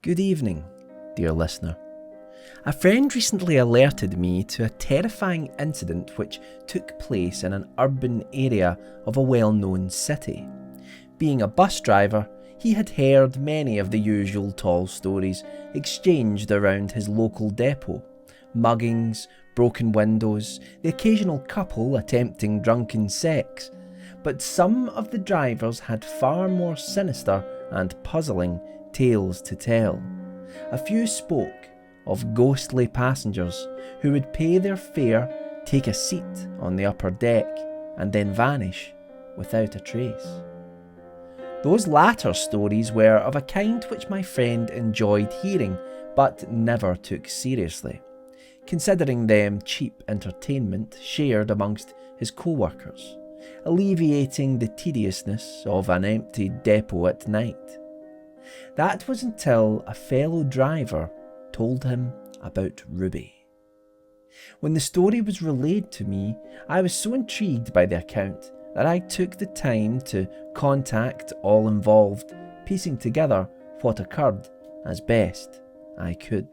Good evening, dear listener. A friend recently alerted me to a terrifying incident which took place in an urban area of a well-known city. Being a bus driver, he had heard many of the usual tall stories exchanged around his local depot. Muggings, broken windows, the occasional couple attempting drunken sex. But some of the drivers had far more sinister and puzzling tales to tell. A few spoke of ghostly passengers who would pay their fare, take a seat on the upper deck, and then vanish without a trace. Those latter stories were of a kind which my friend enjoyed hearing, but never took seriously, considering them cheap entertainment shared amongst his co-workers, alleviating the tediousness of an empty depot at night. That was until a fellow driver told him about Ruby. When the story was relayed to me, I was so intrigued by the account that I took the time to contact all involved, piecing together what occurred as best I could.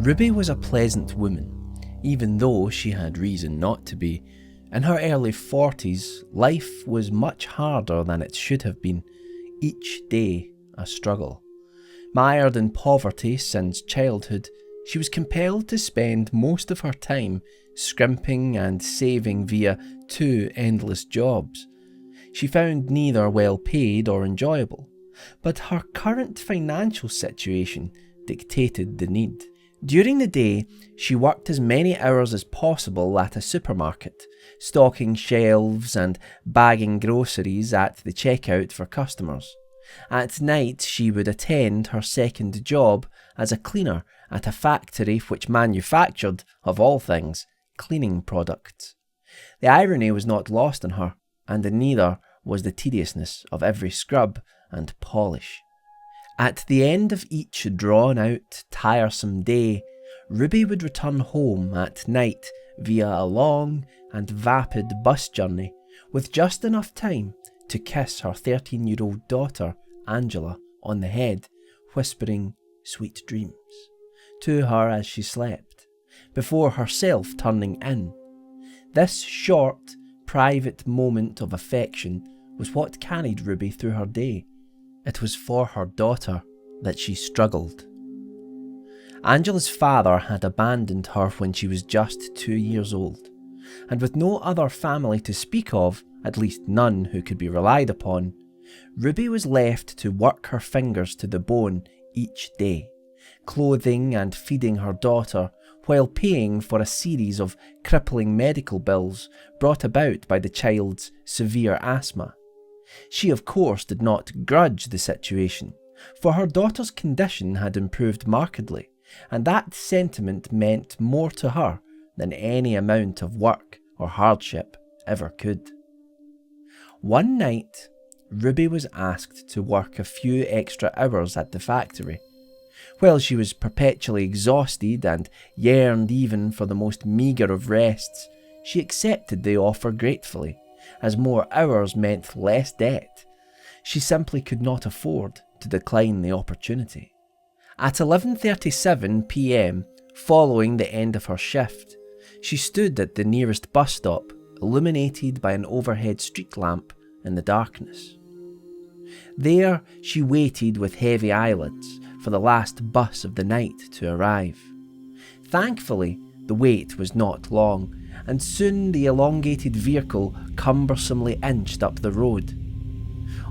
Ruby was a pleasant woman, even though she had reason not to be. In her early 40s, life was much harder than it should have been, each day a struggle. Mired in poverty since childhood, she was compelled to spend most of her time scrimping and saving via 2 endless jobs. She found neither well paid or enjoyable, but her current financial situation dictated the need. During the day, she worked as many hours as possible at a supermarket, stocking shelves and bagging groceries at the checkout for customers. At night, she would attend her second job as a cleaner at a factory which manufactured, of all things, cleaning products. The irony was not lost on her, and neither was the tediousness of every scrub and polish. At the end of each drawn-out, tiresome day, Ruby would return home at night via a long and vapid bus journey, with just enough time to kiss her 13-year-old daughter, Angela, on the head, whispering sweet dreams to her as she slept, before herself turning in. This short, private moment of affection was what carried Ruby through her day. It was for her daughter that she struggled. Angela's father had abandoned her when she was just 2 years old, and with no other family to speak of, at least none who could be relied upon, Ruby was left to work her fingers to the bone each day, clothing and feeding her daughter while paying for a series of crippling medical bills brought about by the child's severe asthma. She, of course, did not grudge the situation, for her daughter's condition had improved markedly, and that sentiment meant more to her than any amount of work or hardship ever could. One night, Ruby was asked to work a few extra hours at the factory. While she was perpetually exhausted and yearned even for the most meagre of rests, she accepted the offer gratefully, as more hours meant less debt. She simply could not afford to decline the opportunity. At 11:37 p.m, following the end of her shift, she stood at the nearest bus stop, illuminated by an overhead street lamp in the darkness. There she waited with heavy eyelids for the last bus of the night to arrive. Thankfully, the wait was not long, and soon the elongated vehicle cumbersomely inched up the road.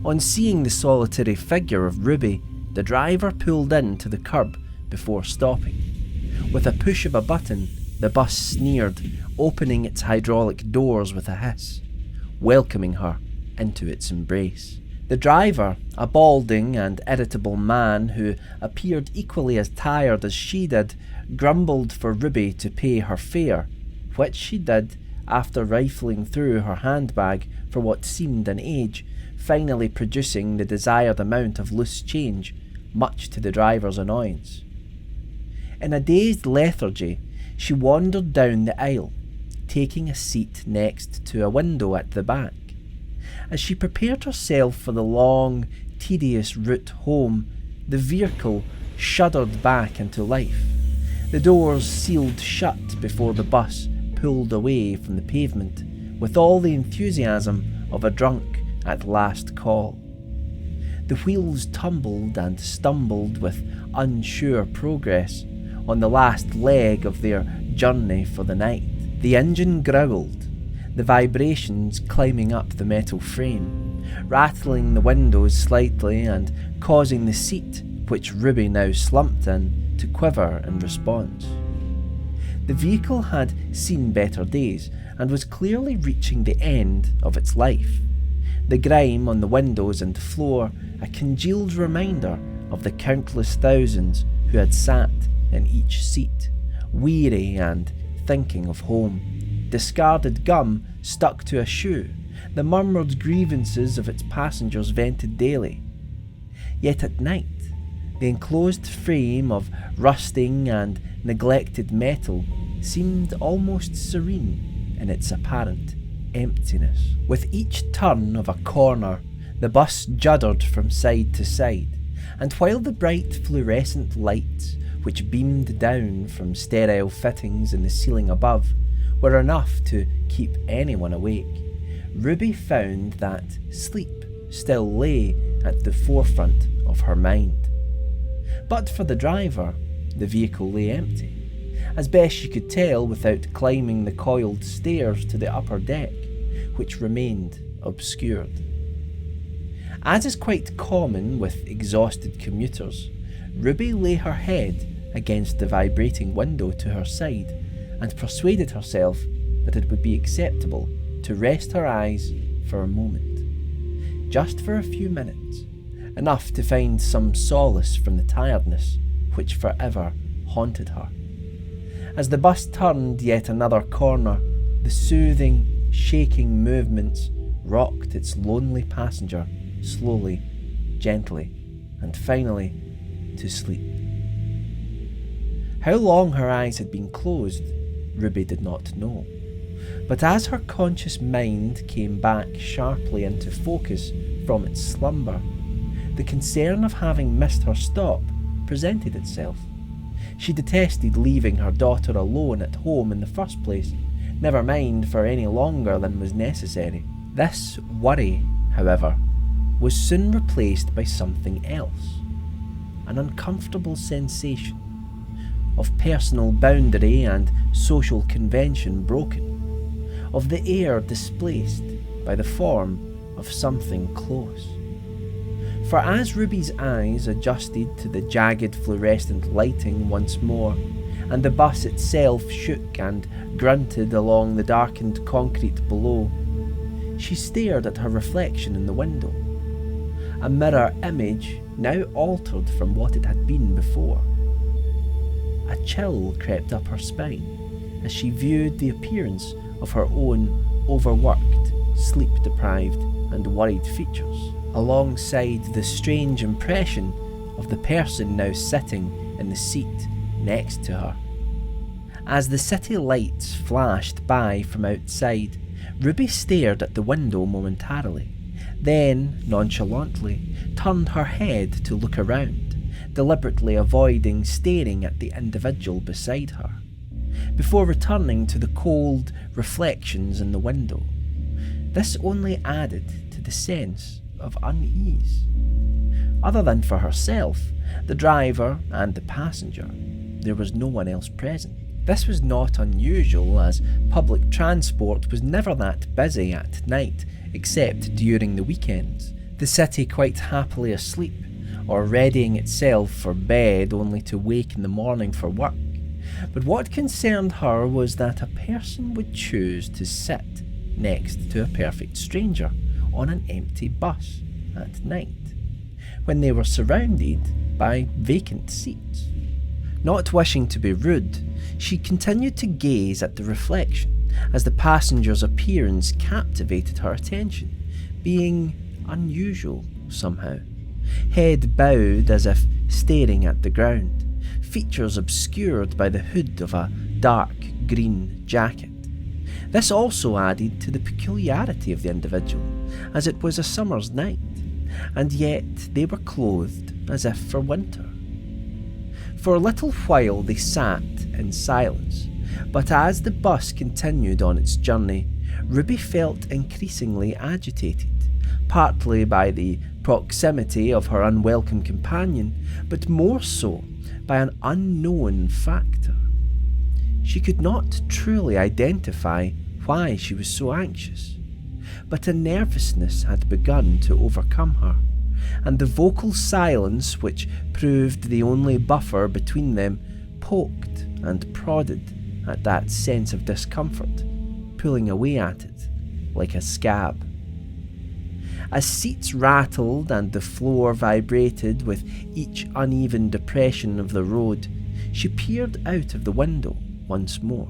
On seeing the solitary figure of Ruby, the driver pulled in to the curb before stopping. With a push of a button, the bus sneered, opening its hydraulic doors with a hiss, welcoming her into its embrace. The driver, a balding and irritable man who appeared equally as tired as she did, grumbled for Ruby to pay her fare, which she did after rifling through her handbag for what seemed an age, finally producing the desired amount of loose change, much to the driver's annoyance. In a dazed lethargy, she wandered down the aisle, taking a seat next to a window at the back. As she prepared herself for the long, tedious route home, the vehicle shuddered back into life. The doors sealed shut before the bus pulled away from the pavement with all the enthusiasm of a drunk at last call. The wheels tumbled and stumbled with unsure progress on the last leg of their journey for the night. The engine growled, the vibrations climbing up the metal frame, rattling the windows slightly and causing the seat, which Ruby now slumped in, to quiver in response. The vehicle had seen better days and was clearly reaching the end of its life. The grime on the windows and floor a congealed reminder of the countless thousands who had sat in each seat, weary and thinking of home. Discarded gum stuck to a shoe, the murmured grievances of its passengers vented daily. Yet at night, the enclosed frame of rusting and neglected metal seemed almost serene in its apparent emptiness. With each turn of a corner, the bus juddered from side to side, and while the bright fluorescent lights which beamed down from sterile fittings in the ceiling above were enough to keep anyone awake, Ruby found that sleep still lay at the forefront of her mind. But for the driver, the vehicle lay empty, as best she could tell without climbing the coiled stairs to the upper deck, which remained obscured. As is quite common with exhausted commuters, Ruby lay her head against the vibrating window to her side and persuaded herself that it would be acceptable to rest her eyes for a moment. Just for a few minutes, enough to find some solace from the tiredness which forever haunted her. As the bus turned yet another corner, the soothing, shaking movements rocked its lonely passenger slowly, gently, and finally to sleep. How long her eyes had been closed, Ruby did not know, but as her conscious mind came back sharply into focus from its slumber, the concern of having missed her stop presented itself. She detested leaving her daughter alone at home in the first place, never mind for any longer than was necessary. This worry, however, was soon replaced by something else, an uncomfortable sensation of personal boundary and social convention broken, of the air displaced by the form of something close. For as Ruby's eyes adjusted to the jagged fluorescent lighting once more, and the bus itself shook and grunted along the darkened concrete below, she stared at her reflection in the window, a mirror image now altered from what it had been before. A chill crept up her spine as she viewed the appearance of her own overworked, sleep-deprived and worried features, alongside the strange impression of the person now sitting in the seat next to her. As the city lights flashed by from outside, Ruby stared at the window momentarily, then nonchalantly turned her head to look around, deliberately avoiding staring at the individual beside her, before returning to the cold reflections in the window. This only added to the sense of unease. Other than for herself, the driver and the passenger, there was no one else present. This was not unusual, as public transport was never that busy at night except during the weekends, the city quite happily asleep or readying itself for bed only to wake in the morning for work. But what concerned her was that a person would choose to sit next to a perfect stranger on an empty bus at night, when they were surrounded by vacant seats. Not wishing to be rude, she continued to gaze at the reflection as the passenger's appearance captivated her attention, being unusual somehow. Head bowed as if staring at the ground, features obscured by the hood of a dark green jacket. This also added to the peculiarity of the individual, as it was a summer's night, and yet they were clothed as if for winter. For a little while they sat in silence, but as the bus continued on its journey, Ruby felt increasingly agitated, partly by the proximity of her unwelcome companion, but more so by an unknown factor. She could not truly identify why she was so anxious, but a nervousness had begun to overcome her, and the vocal silence, which proved the only buffer between them, poked and prodded at that sense of discomfort, pulling away at it like a scab. As seats rattled and the floor vibrated with each uneven depression of the road, she peered out of the window once more,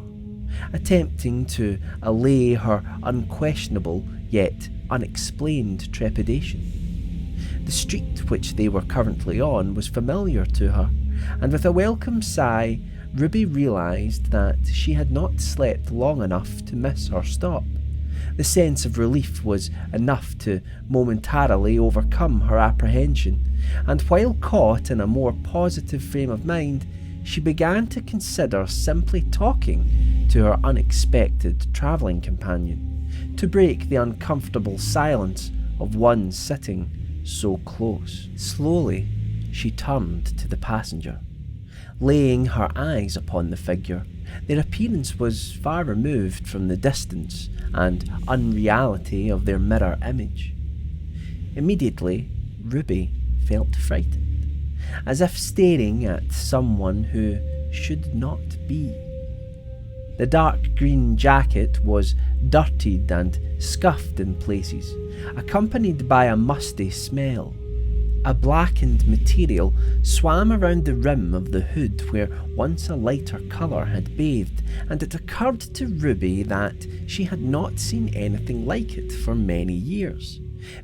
attempting to allay her unquestionable yet unexplained trepidation. The street which they were currently on was familiar to her, and with a welcome sigh, Ruby realised that she had not slept long enough to miss her stop. The sense of relief was enough to momentarily overcome her apprehension, and while caught in a more positive frame of mind, she began to consider simply talking to her unexpected travelling companion, to break the uncomfortable silence of one sitting so close. Slowly, she turned to the passenger, laying her eyes upon the figure. Their appearance was far removed from the distance and unreality of their mirror image. Immediately, Ruby felt frightened, as if staring at someone who should not be. The dark green jacket was dirtied and scuffed in places, accompanied by a musty smell. A blackened material swam around the rim of the hood where once a lighter colour had bathed, and it occurred to Ruby that she had not seen anything like it for many years.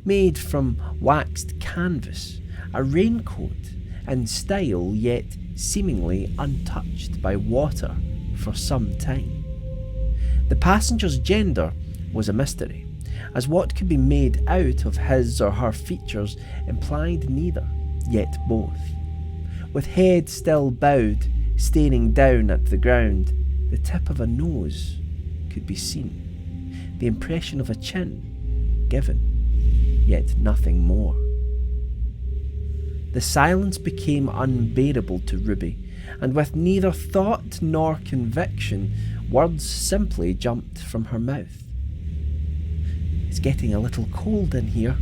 Made from waxed canvas, a raincoat in style yet seemingly untouched by water for some time. The passenger's gender was a mystery, as what could be made out of his or her features implied neither, yet both. With head still bowed, staring down at the ground, the tip of a nose could be seen, the impression of a chin given, yet nothing more. The silence became unbearable to Ruby, and with neither thought nor conviction, words simply jumped from her mouth. "It's getting a little cold in here,"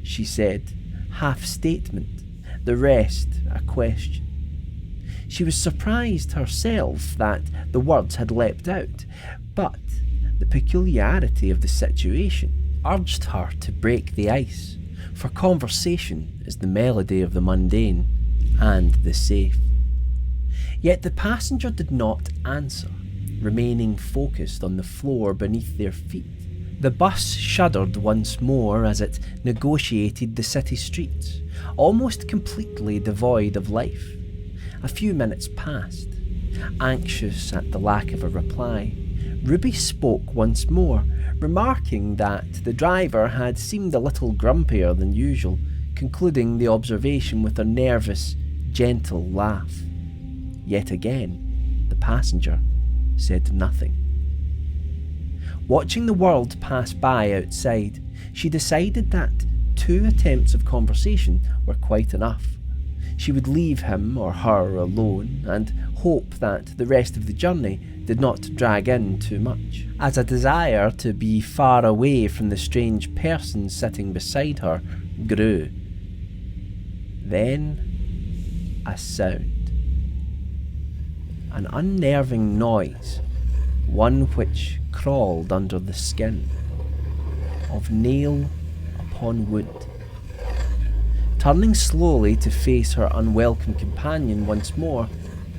she said, half statement, the rest a question. She was surprised herself that the words had leapt out, but the peculiarity of the situation urged her to break the ice, for conversation is the melody of the mundane and the safe. Yet the passenger did not answer, remaining focused on the floor beneath their feet. The bus shuddered once more as it negotiated the city streets, almost completely devoid of life. A few minutes passed. Anxious at the lack of a reply, Ruby spoke once more, remarking that the driver had seemed a little grumpier than usual, concluding the observation with a nervous, gentle laugh. Yet again, the passenger said nothing. Watching the world pass by outside, she decided that 2 attempts of conversation were quite enough. She would leave him or her alone and hope that the rest of the journey did not drag in too much, as a desire to be far away from the strange person sitting beside her grew. Then a sound. An unnerving noise, one which crawled under the skin, of nail upon wood. Turning slowly to face her unwelcome companion once more,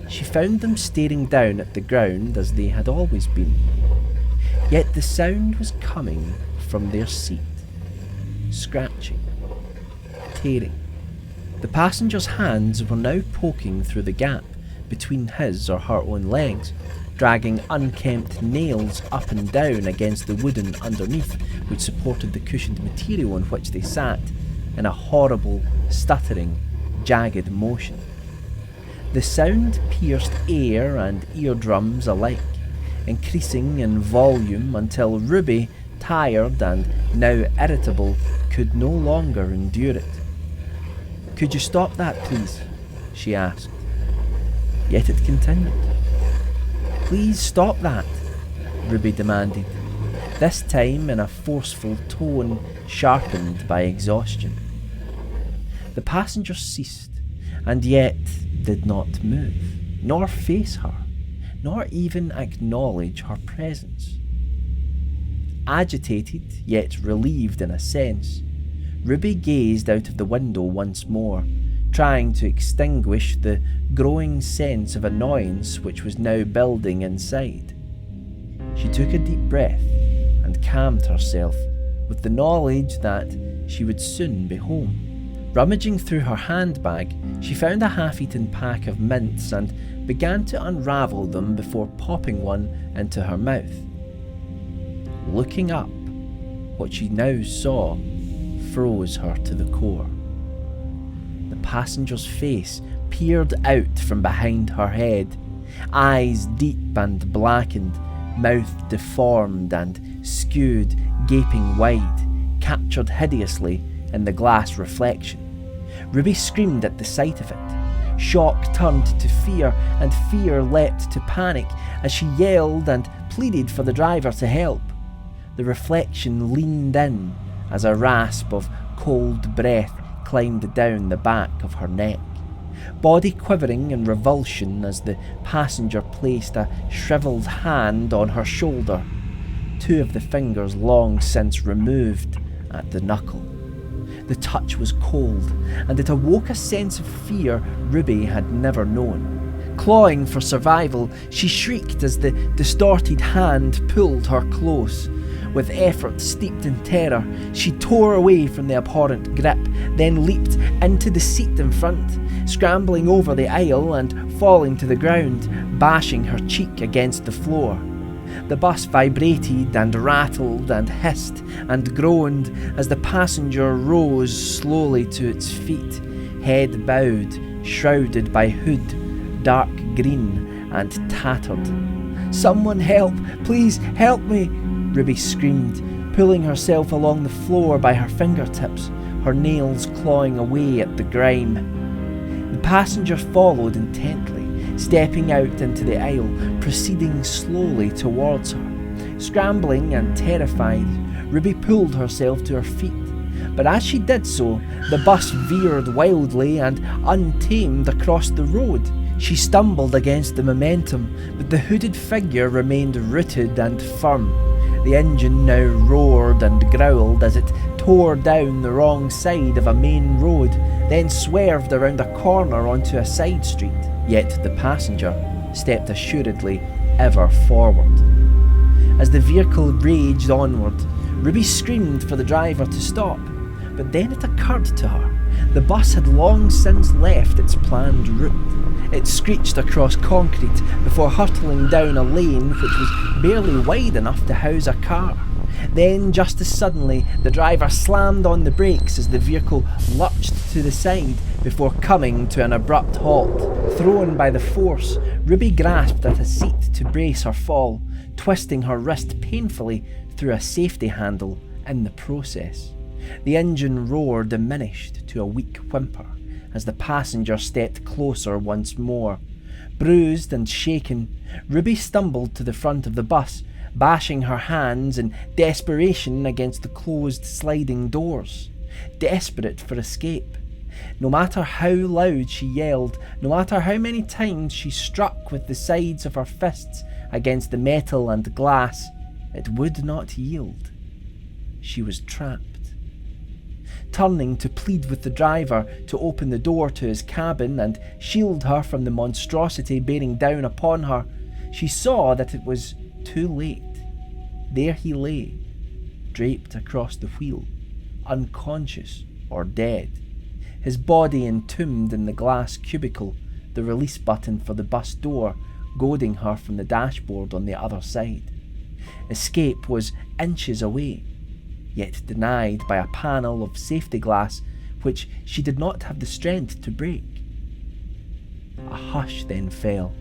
she found them staring down at the ground as they had always been. Yet the sound was coming from their seat, scratching, tearing. The passenger's hands were now poking through the gap between his or her own legs, dragging unkempt nails up and down against the wooden underneath which supported the cushioned material on which they sat, in a horrible, stuttering, jagged motion. The sound pierced air and eardrums alike, increasing in volume until Ruby, tired and now irritable, could no longer endure it. "Could you stop that, please?" she asked. Yet it continued. "Please stop that," Ruby demanded, this time in a forceful tone sharpened by exhaustion. The passenger ceased, and yet did not move, nor face her, nor even acknowledge her presence. Agitated, yet relieved in a sense, Ruby gazed out of the window once more, trying to extinguish the growing sense of annoyance which was now building inside. She took a deep breath and calmed herself with the knowledge that she would soon be home. Rummaging through her handbag, she found a half-eaten pack of mints and began to unravel them before popping one into her mouth. Looking up, what she now saw froze her to the core. The passenger's face peered out from behind her head, eyes deep and blackened, mouth deformed and skewed, gaping wide, captured hideously in the glass reflection. Ruby screamed at the sight of it. Shock turned to fear, and fear leapt to panic as she yelled and pleaded for the driver to help. The reflection leaned in as a rasp of cold breath climbed down the back of her neck. Body quivering in revulsion as the passenger placed a shriveled hand on her shoulder, two of the fingers long since removed at the knuckle. The touch was cold, and it awoke a sense of fear Ruby had never known. Clawing for survival, she shrieked as the distorted hand pulled her close. With effort steeped in terror, she tore away from the abhorrent grip, then leaped into the seat in front, scrambling over the aisle and falling to the ground, bashing her cheek against the floor. The bus vibrated and rattled and hissed and groaned as the passenger rose slowly to its feet, head bowed, shrouded by hood, dark green and tattered. "Someone help! Please help me!" Ruby screamed, pulling herself along the floor by her fingertips, her nails clawing away at the grime. The passenger followed intently, stepping out into the aisle, proceeding slowly towards her. Scrambling and terrified, Ruby pulled herself to her feet, but as she did so, the bus veered wildly and untamed across the road. She stumbled against the momentum, but the hooded figure remained rooted and firm. The engine now roared and growled as it tore down the wrong side of a main road, then swerved around a corner onto a side street. Yet the passenger stepped assuredly ever forward. As the vehicle raged onward, Ruby screamed for the driver to stop, but then it occurred to her the bus had long since left its planned route. It screeched across concrete before hurtling down a lane which was barely wide enough to house a car. Then, just as suddenly, the driver slammed on the brakes as the vehicle lurched to the side before coming to an abrupt halt. Thrown by the force, Ruby grasped at a seat to brace her fall, twisting her wrist painfully through a safety handle in the process. The engine roar diminished to a weak whimper as the passenger stepped closer once more. Bruised and shaken, Ruby stumbled to the front of the bus, bashing her hands in desperation against the closed sliding doors, desperate for escape. No matter how loud she yelled, no matter how many times she struck with the sides of her fists against the metal and glass, it would not yield. She was trapped. Turning to plead with the driver to open the door to his cabin and shield her from the monstrosity bearing down upon her, she saw that it was too late. There he lay, draped across the wheel, unconscious or dead, his body entombed in the glass cubicle, the release button for the bus door goading her from the dashboard on the other side. Escape was inches away, yet denied by a panel of safety glass which she did not have the strength to break. A hush then fell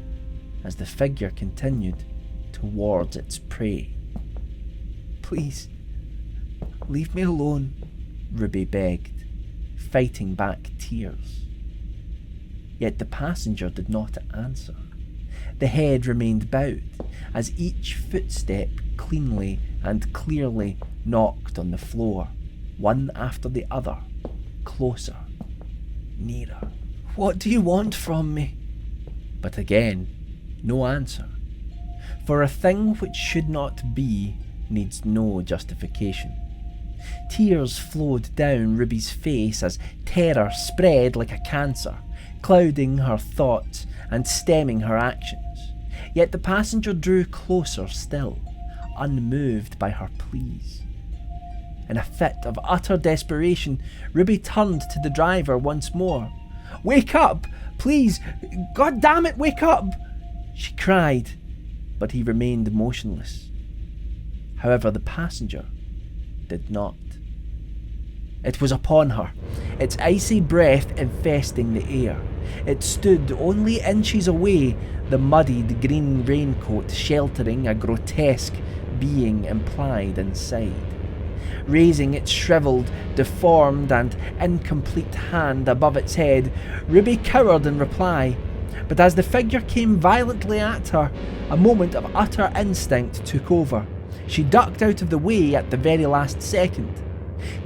as the figure continued towards its prey. "Please, leave me alone," Ruby begged, fighting back tears. Yet the passenger did not answer. The head remained bowed as each footstep cleanly and clearly knocked on the floor, one after the other, closer, nearer. "What do you want from me?" But again, no answer. For a thing which should not be needs no justification. Tears flowed down Ruby's face as terror spread like a cancer, clouding her thoughts and stemming her actions. Yet the passenger drew closer still, unmoved by her pleas. In a fit of utter desperation, Ruby turned to the driver once more. "Wake up! Please! God damn it, wake up!" she cried, but he remained motionless. However, the passenger did not. It was upon her, its icy breath infesting the air. It stood only inches away, the muddied green raincoat sheltering a grotesque being implied inside. Raising its shriveled, deformed and incomplete hand above its head, Ruby cowered in reply. But as the figure came violently at her, a moment of utter instinct took over. She ducked out of the way at the very last second.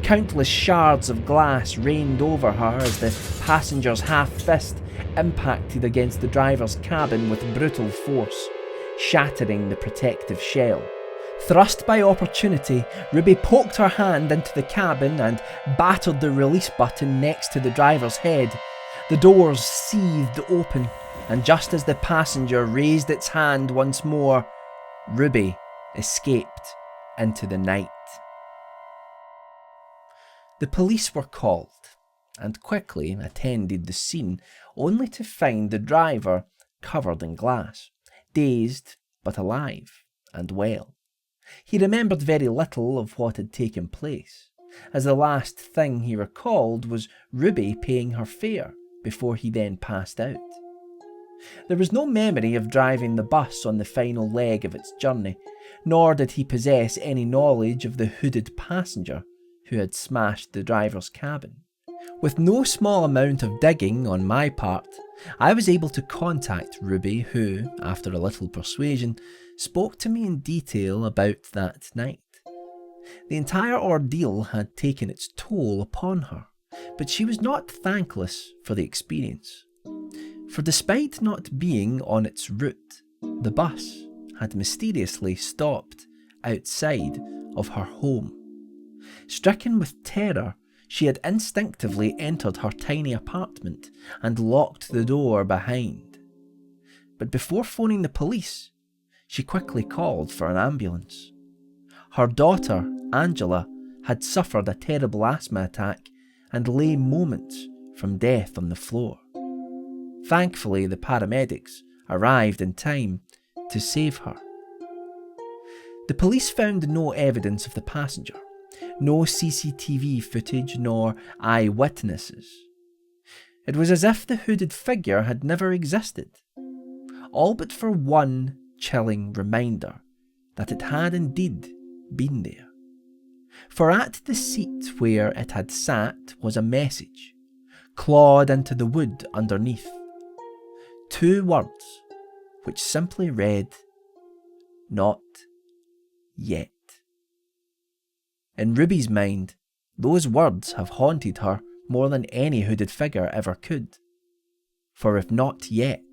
Countless shards of glass rained over her as the passenger's half-fist impacted against the driver's cabin with brutal force, shattering the protective shell. Thrust by opportunity, Ruby poked her hand into the cabin and battered the release button next to the driver's head. The doors seethed open, and just as the passenger raised its hand once more, Ruby escaped into the night. The police were called and quickly attended the scene, only to find the driver covered in glass, dazed but alive and well. He remembered very little of what had taken place, as the last thing he recalled was Ruby paying her fare before he then passed out. There was no memory of driving the bus on the final leg of its journey, nor did he possess any knowledge of the hooded passenger who had smashed the driver's cabin. With no small amount of digging on my part, I was able to contact Ruby, who, after a little persuasion, spoke to me in detail about that night. The entire ordeal had taken its toll upon her, but she was not thankless for the experience. For despite not being on its route, the bus had mysteriously stopped outside of her home. Stricken with terror, she had instinctively entered her tiny apartment and locked the door behind. But before phoning the police, she quickly called for an ambulance. Her daughter, Angela, had suffered a terrible asthma attack and lay moments from death on the floor. Thankfully, the paramedics arrived in time to save her. The police found no evidence of the passenger, no CCTV footage nor eyewitnesses. It was as if the hooded figure had never existed, all but for one chilling reminder that it had indeed been there. For at the seat where it had sat was a message, clawed into the wood underneath. 2 words, which simply read, "Not yet." In Ruby's mind, those words have haunted her more than any hooded figure ever could. For if not yet,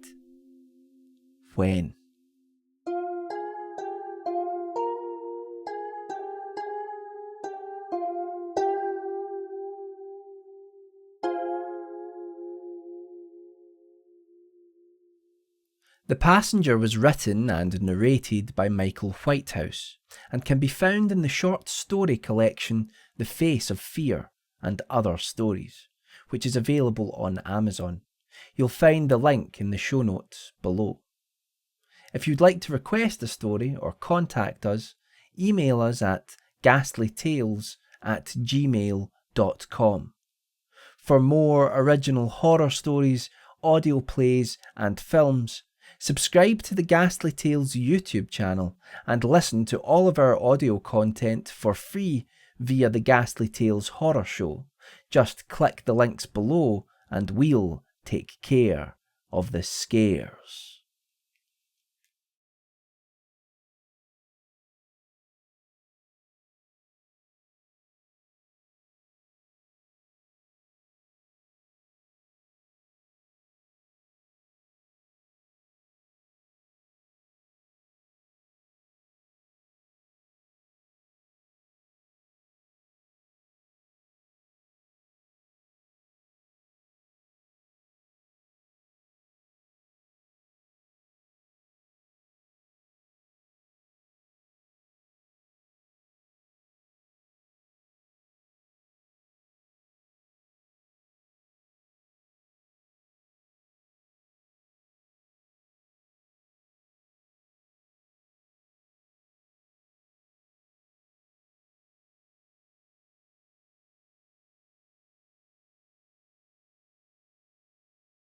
when? The Passenger was written and narrated by Michael Whitehouse and can be found in the short story collection The Face of Fear and Other Stories, which is available on Amazon. You'll find the link in the show notes below. If you'd like to request a story or contact us, email us at ghastlytales@gmail.com. For more original horror stories, audio plays, and films, subscribe to the Ghastly Tales YouTube channel and listen to all of our audio content for free via the Ghastly Tales Horror Show. Just click the links below and we'll take care of the scares.